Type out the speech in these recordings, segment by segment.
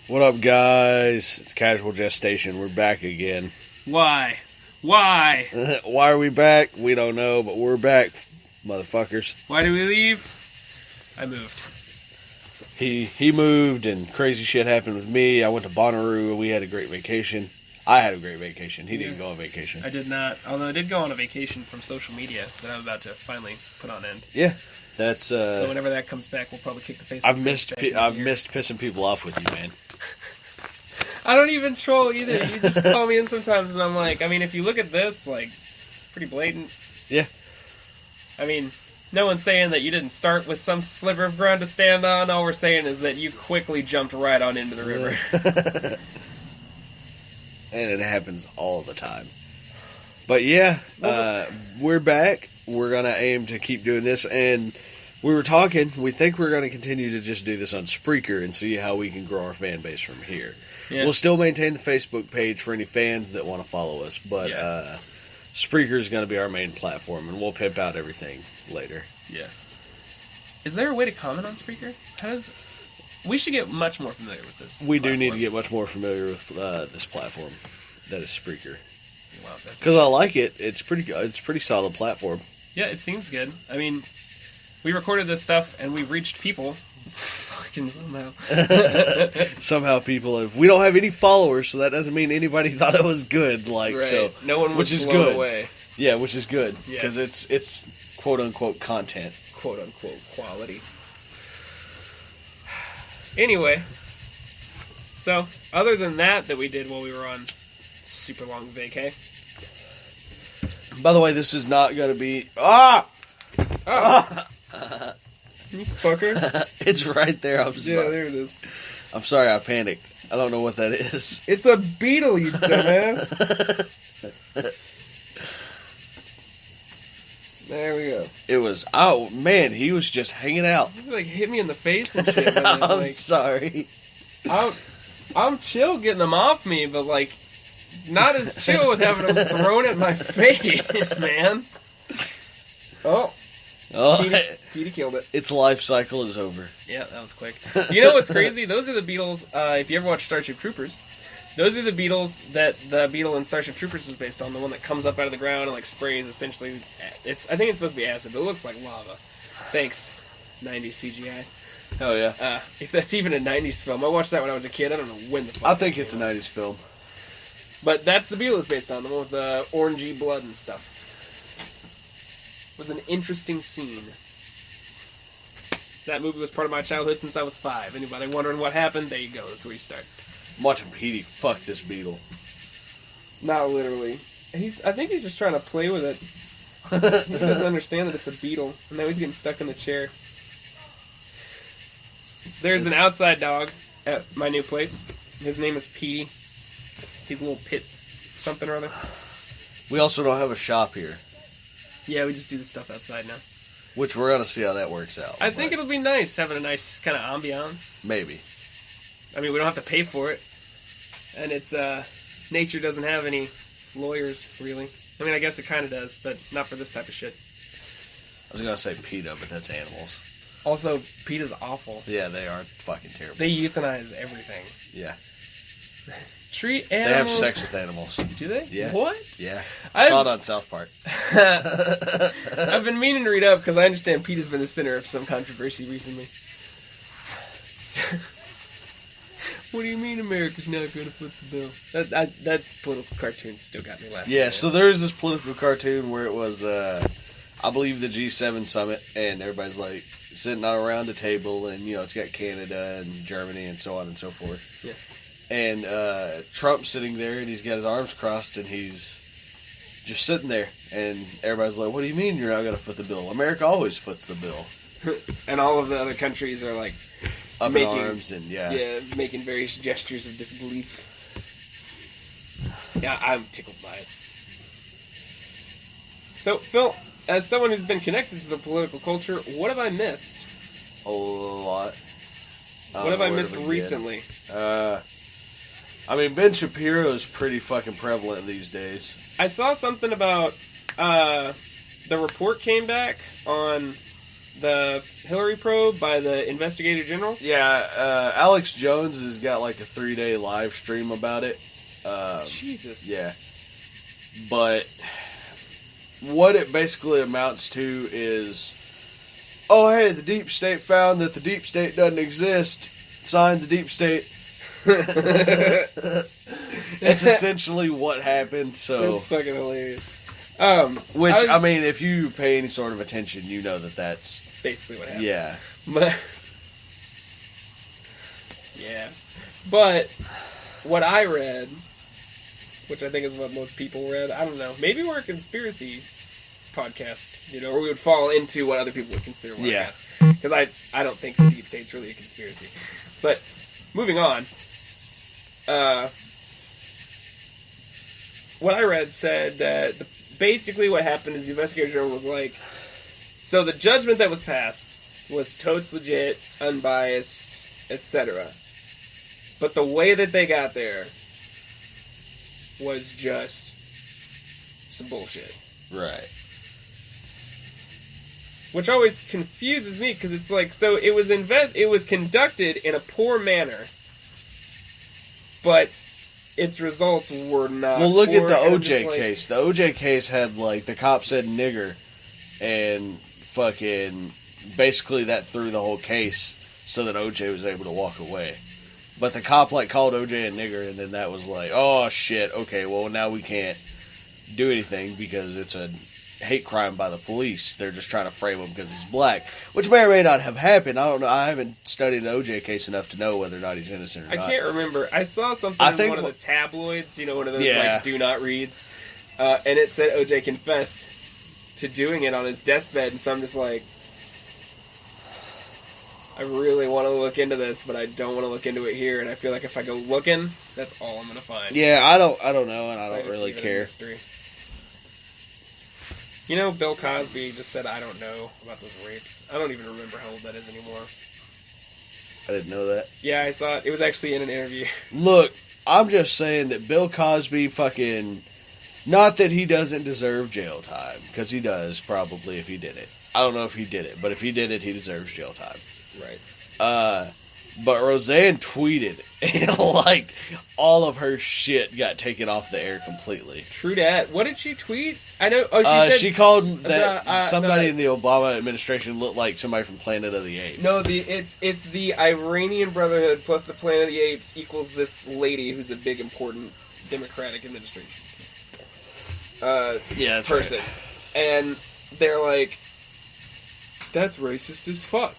What up, guys? It's Casual Gestation. We're back again. Why? Why? Why are we back? We don't know, but we're back, motherfuckers. Why did we leave? I moved. He moved, and crazy shit happened with me. I went to Bonnaroo, and we had a great vacation. I had a great vacation. He didn't go on vacation. I did not, although I did go on a vacation from social media that I'm about to finally put on end. Yeah, that's. So whenever that comes back, we'll probably kick the face. I've missed pissing people off with you, man. I don't even troll either. You just call me in sometimes, and I'm like, I mean, if you look at this, like, it's pretty blatant. Yeah. I mean, no one's saying that you didn't start with some sliver of ground to stand on. All we're saying is that you quickly jumped right on into the river. And it happens all the time. But yeah, we're back. We're going to aim to keep doing this. And we were talking, we think we're going to continue to just do this on Spreaker and see how we can grow our fan base from here. Yeah. We'll still maintain the Facebook page for any fans that want to follow us. But Spreaker is going to be our main platform, and we'll pimp out everything later. Yeah. Is there a way to comment on Spreaker? We should get much more familiar with this. We do need to get much more familiar with this platform that is Spreaker. Wow, because I like it. It's pretty solid platform. Yeah, it seems good. I mean, we recorded this stuff and we reached people. Fucking somehow. Somehow people have. We don't have any followers, so that doesn't mean anybody thought it was good. Like right. So, no one was which is blown good. Away. Yeah, which is good because yeah, it's quote unquote content, quote unquote quality. Anyway, so other than that we did while we were on super long vacay. By the way, this is not going to be... You fucker. It's right there. I'm sorry. Yeah, there it is. I'm sorry, I panicked. I don't know what that is. It's a beetle, you dumbass. There we go. It was... Oh, man, he was just hanging out. He like hit me in the face and shit. And I'm like, sorry. I'm chill getting them off me, but like, not as chill with having them thrown at my face, man. Oh. Petey killed it. Its life cycle is over. Yeah, that was quick. You know what's crazy? Those are the Beetles, if you ever watch Starship Troopers, those are the Beetles that the Beetle in Starship Troopers is based on. The one that comes up out of the ground and like sprays essentially. I think it's supposed to be acid, but it looks like lava. Thanks, 90s CGI. Hell yeah. If that's even a 90s film. I watched that when I was a kid. I don't know when the fuck. I think it's a 90s film. But that's the Beetle is based on, the one with the orangey blood and stuff. It was an interesting scene. That movie was part of my childhood since I was 5. Anybody wondering what happened? There you go. That's where you start. I'm watching Petey fuck this beetle. Not literally. I think he's just trying to play with it. He doesn't understand that it's a beetle. And now he's getting stuck in the chair. There's an outside dog at my new place. His name is Petey. He's a little pit something or other. We also don't have a shop here. Yeah, we just do the stuff outside now. Which we're going to see how that works out. I think it'll be nice, having a nice kind of ambiance. Maybe. I mean, we don't have to pay for it. And it's, nature doesn't have any lawyers, really. I mean, I guess it kind of does, but not for this type of shit. I was going to say PETA, but that's animals. Also, PETA's awful. Yeah, they are fucking terrible. They euthanize everything. Yeah. Treat animals... They have sex with animals. Do they? Yeah. What? Yeah. I saw it on South Park. I've been meaning to read up because I understand PETA's been the center of some controversy recently. What do you mean America's not going to foot the bill? That political cartoon still got me laughing. Yeah, so there's this political cartoon where it was, I believe, the G7 summit, and everybody's like sitting around a table, and you know it's got Canada and Germany and so on and so forth. Yeah. And Trump's sitting there, and he's got his arms crossed, and he's just sitting there, and everybody's like, "What do you mean you're not going to foot the bill? America always foots the bill." And all of the other countries are like up in arms and making various gestures of disbelief. Yeah, I'm tickled by it. So, Phil, as someone who's been connected to the political culture, what have I missed? A lot. What have I missed recently? I mean, Ben Shapiro is pretty fucking prevalent these days. I saw something about the report came back on the Hillary probe by the Investigator General. Yeah, Alex Jones has got like a 3-day live stream about it. Jesus. Yeah. But what it basically amounts to is, oh, hey, the deep state found that the deep state doesn't exist. Signed, the deep state. That's essentially what happened. So That's fucking hilarious. I mean, if you pay any sort of attention, you know that that's basically what happened. yeah. But, yeah. But what I read, which I think is what most people read, I don't know. Maybe we're a conspiracy podcast, or we would fall into what other people would consider one, yeah. Because I don't think the deep state's really a conspiracy. But moving on, what I read said that basically what happened is the Investigator General was like, so the judgment that was passed was totes legit, unbiased, etc. But the way that they got there was just some bullshit. Right. Which always confuses me, because it's like, so it was conducted in a poor manner, but its results were not. Well, look at the OJ like, case. The OJ case had, like, the cop said nigger, and fucking basically that threw the whole case so that OJ was able to walk away. But the cop, like, called OJ a nigger, and then that was like, oh, shit, okay, well, now we can't do anything because it's a hate crime by the police. They're just trying to frame him because he's black, which may or may not have happened. I don't know. I haven't studied the OJ case enough to know whether or not he's innocent or not. I can't remember. I saw something in one of the tabloids, one of those like do not reads, and it said OJ confessed to doing it on his deathbed, and so I'm just like, I really want to look into this, but I don't want to look into it here, and I feel like if I go looking, that's all I'm going to find. Yeah, I don't know, and I don't really care. Bill Cosby just said, I don't know about those rapes. I don't even remember how old that is anymore. I didn't know that. Yeah, I saw it. It was actually in an interview. Look, I'm just saying that Bill Cosby fucking... Not that he doesn't deserve jail time, because he does, probably, if he did it. I don't know if he did it, but if he did it, he deserves jail time. Right. But Roseanne tweeted, and, like, all of her shit got taken off the air completely. True that. What did she tweet? I know. Oh, she said... She called that somebody in the Obama administration looked like somebody from Planet of the Apes. No, it's the Iranian Brotherhood plus the Planet of the Apes equals this lady who's a big, important Democratic administration. Yeah, that's person. Right. And they're like, that's racist as fuck.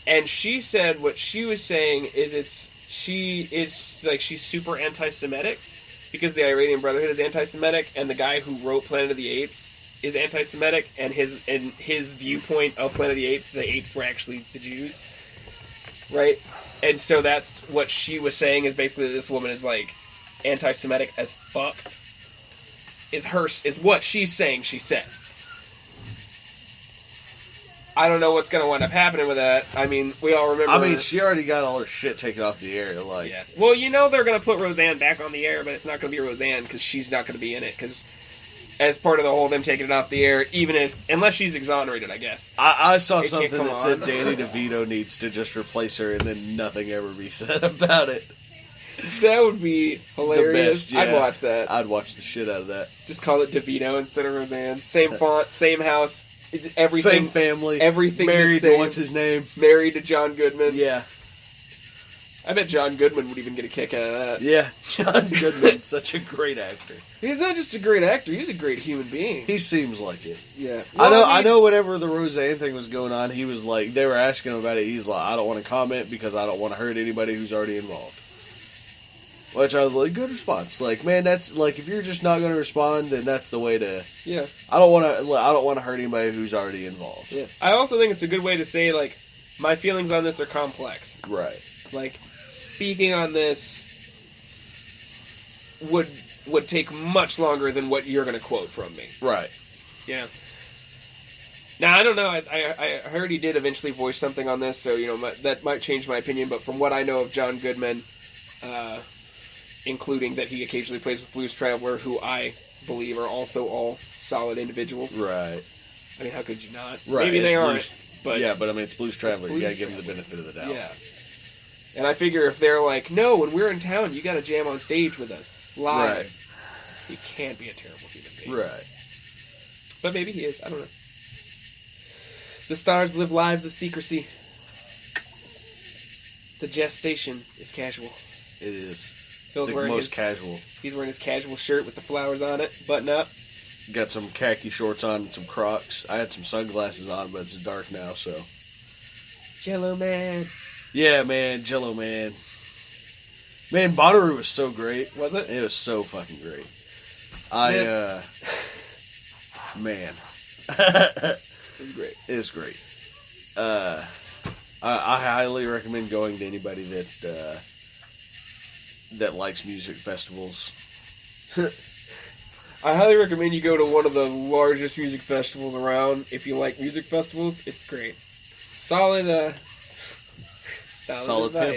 And she said what she was saying is she's super anti-Semitic because the Iranian Brotherhood is anti-Semitic, and the guy who wrote Planet of the Apes is anti-Semitic, and his viewpoint of Planet of the apes were actually the Jews, right? And so that's what she was saying, is basically that this woman is like anti-Semitic as fuck. Is what she's saying. She said. I don't know what's going to wind up happening with that. I mean, we all remember... I mean, she already got all her shit taken off the air. Like, yeah. Well, they're going to put Roseanne back on the air, but it's not going to be Roseanne because she's not going to be in it. Because as part of the whole them taking it off the air, unless she's exonerated, I guess. I saw something that said Danny DeVito needs to just replace her and then nothing ever be said about it. That would be hilarious. The best, yeah. I'd watch that. I'd watch the shit out of that. Just call it DeVito instead of Roseanne. Same font, same house. Everything, same family, everything married to what's his name? Married to John Goodman. Yeah, I bet John Goodman would even get a kick out of that. Yeah, John Goodman's such a great actor. He's not just a great actor; he's a great human being. He seems like it. Yeah, well, I know. Whenever the Roseanne thing was going on, he was like, they were asking him about it. He's like, I don't want to comment because I don't want to hurt anybody who's already involved. Which I was like, good response. Like, man, that's like, if you're just not going to respond, then that's the way to. Yeah. I don't want to hurt anybody who's already involved. Yeah. I also think it's a good way to say, like, my feelings on this are complex. Right. Like, speaking on this would take much longer than what you're going to quote from me. Right. Yeah. Now, I don't know. I heard he did eventually voice something on this, so, that might change my opinion. But from what I know of John Goodman, including that he occasionally plays with Blues Traveler, who I believe are also all solid individuals. Right. I mean, how could you not? Right, Maybe they it's aren't. Blues, But yeah, but I mean, it's Blues Traveler. You Blues gotta give them the Traveler. benefit of the doubt. Yeah. And I figure if they're like, no, when we're in town, you got to jam on stage with us live. Right. He can't be a terrible human being. Right. But maybe he is. I don't know. The stars live lives of secrecy. The gestation is casual. It is. Phil's It's the wearing most his- casual. He's wearing his casual shirt with the flowers on it, button up. Got some khaki shorts on and some Crocs. I had some sunglasses on, but it's dark now, so. Jello man. Yeah, man, Jello man. Man, Bonnaroo was so great. Was it? It was so fucking great. Man. It was great. It is great. I highly recommend going to anybody that likes music festivals. I highly recommend you go to one of the largest music festivals around. If you like music festivals, it's great. Solid advice,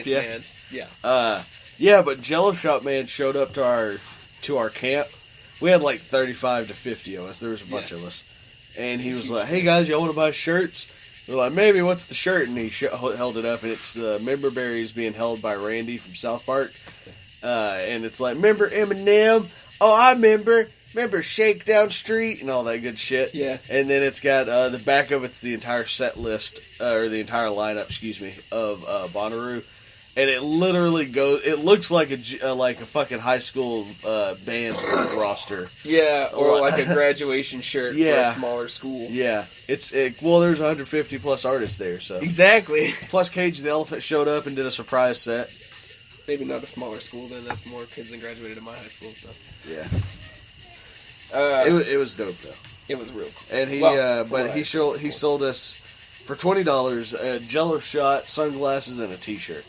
pimp, yeah. man. Yeah. Yeah, but Jello Shop man showed up to our camp. We had like 35 to 50 of us. There was a bunch of us, and he was like, "Hey guys, y'all want to buy shirts?" We're like, "Maybe." What's the shirt? And he held it up, and it's the member berries being held by Randy from South Park, and it's like, "Remember Eminem? Oh, I remember." Remember Shakedown Street and all that good shit. Yeah. And then it's got the back of it's the entire set list or the entire lineup, of Bonnaroo, and it literally goes. It looks like a fucking high school band roster. Yeah, or like a graduation shirt for a smaller school. Yeah, well, there's 150 plus artists there, so Exactly. plus Cage the Elephant showed up and did a surprise set. Maybe not a smaller school then. That's more kids than graduated in my high school. So Yeah. it It was dope though. was real cool. And he, Well, but he sold us for $20 a Jello shot, sunglasses, and a T-shirt.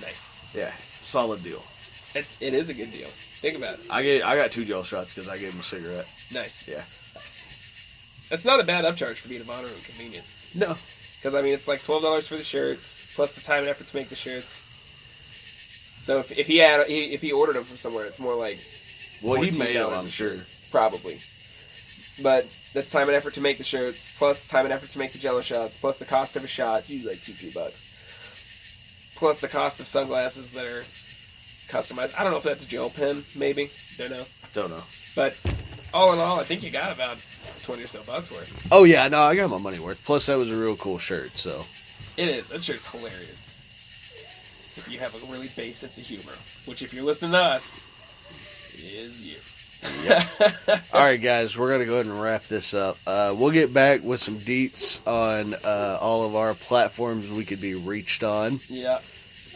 Nice. Yeah, solid deal. It is a good deal. Think about it. I got 2 Jello shots because I gave him a cigarette. Nice. Yeah. That's not a bad upcharge for being a Bonnaroo convenience. No. Because I mean, it's like $12 for the shirts plus the time and effort to make the shirts. So if he ordered them from somewhere, it's more like Well, he $14 may have, a I'm sure. shirt, probably. But that's time and effort to make the shirts, plus time and effort to make the Jello shots, plus the cost of a shot, usually like $2-3, plus the cost of sunglasses that are customized. I don't know if that's a gel pen, maybe. Don't know. But all in all, I think you got about 20 or so bucks worth. Oh yeah, no, I got my money worth. Plus, that was a real cool shirt. So It is. That shirt's hilarious. If you have a really base sense of humor, which if you're listening to us, is you. all right, guys, we're gonna go ahead and wrap this up. We'll get back with some deets on all of our platforms we could be reached on. Yeah.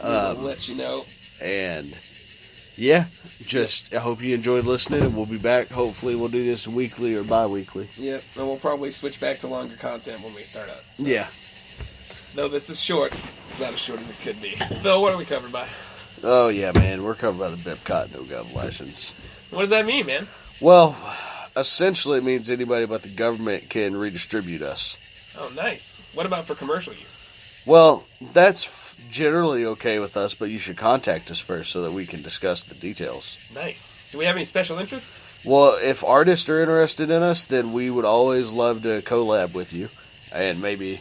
We'll let you know. And yeah, I hope you enjoyed listening, and we'll be back. Hopefully, we'll do this weekly or bi-weekly. Yep, and we'll probably switch back to longer content when we start up. So. Yeah. Though this is short, it's not as short as it could be. Phil, what are we covered by? Oh yeah, man, we're covered by the BIPCOT no-gov license. What does that mean, man? Well, essentially, it means anybody but the government can redistribute us. Oh, nice. What about for commercial use? Well, that's generally okay with us, but you should contact us first so that we can discuss the details. Nice. Do we have any special interests? Well, if artists are interested in us, then we would always love to collab with you and maybe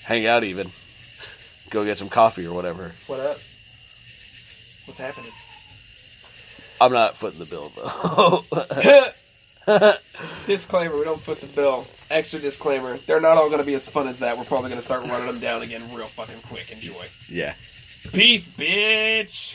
hang out even. Go get some coffee or whatever. What up? What's happening? I'm not footing the bill, though. Disclaimer, we don't foot the bill. Extra disclaimer, they're not all going to be as fun as that. We're probably going to start running them down again real fucking quick. Enjoy. Yeah. Peace, bitch!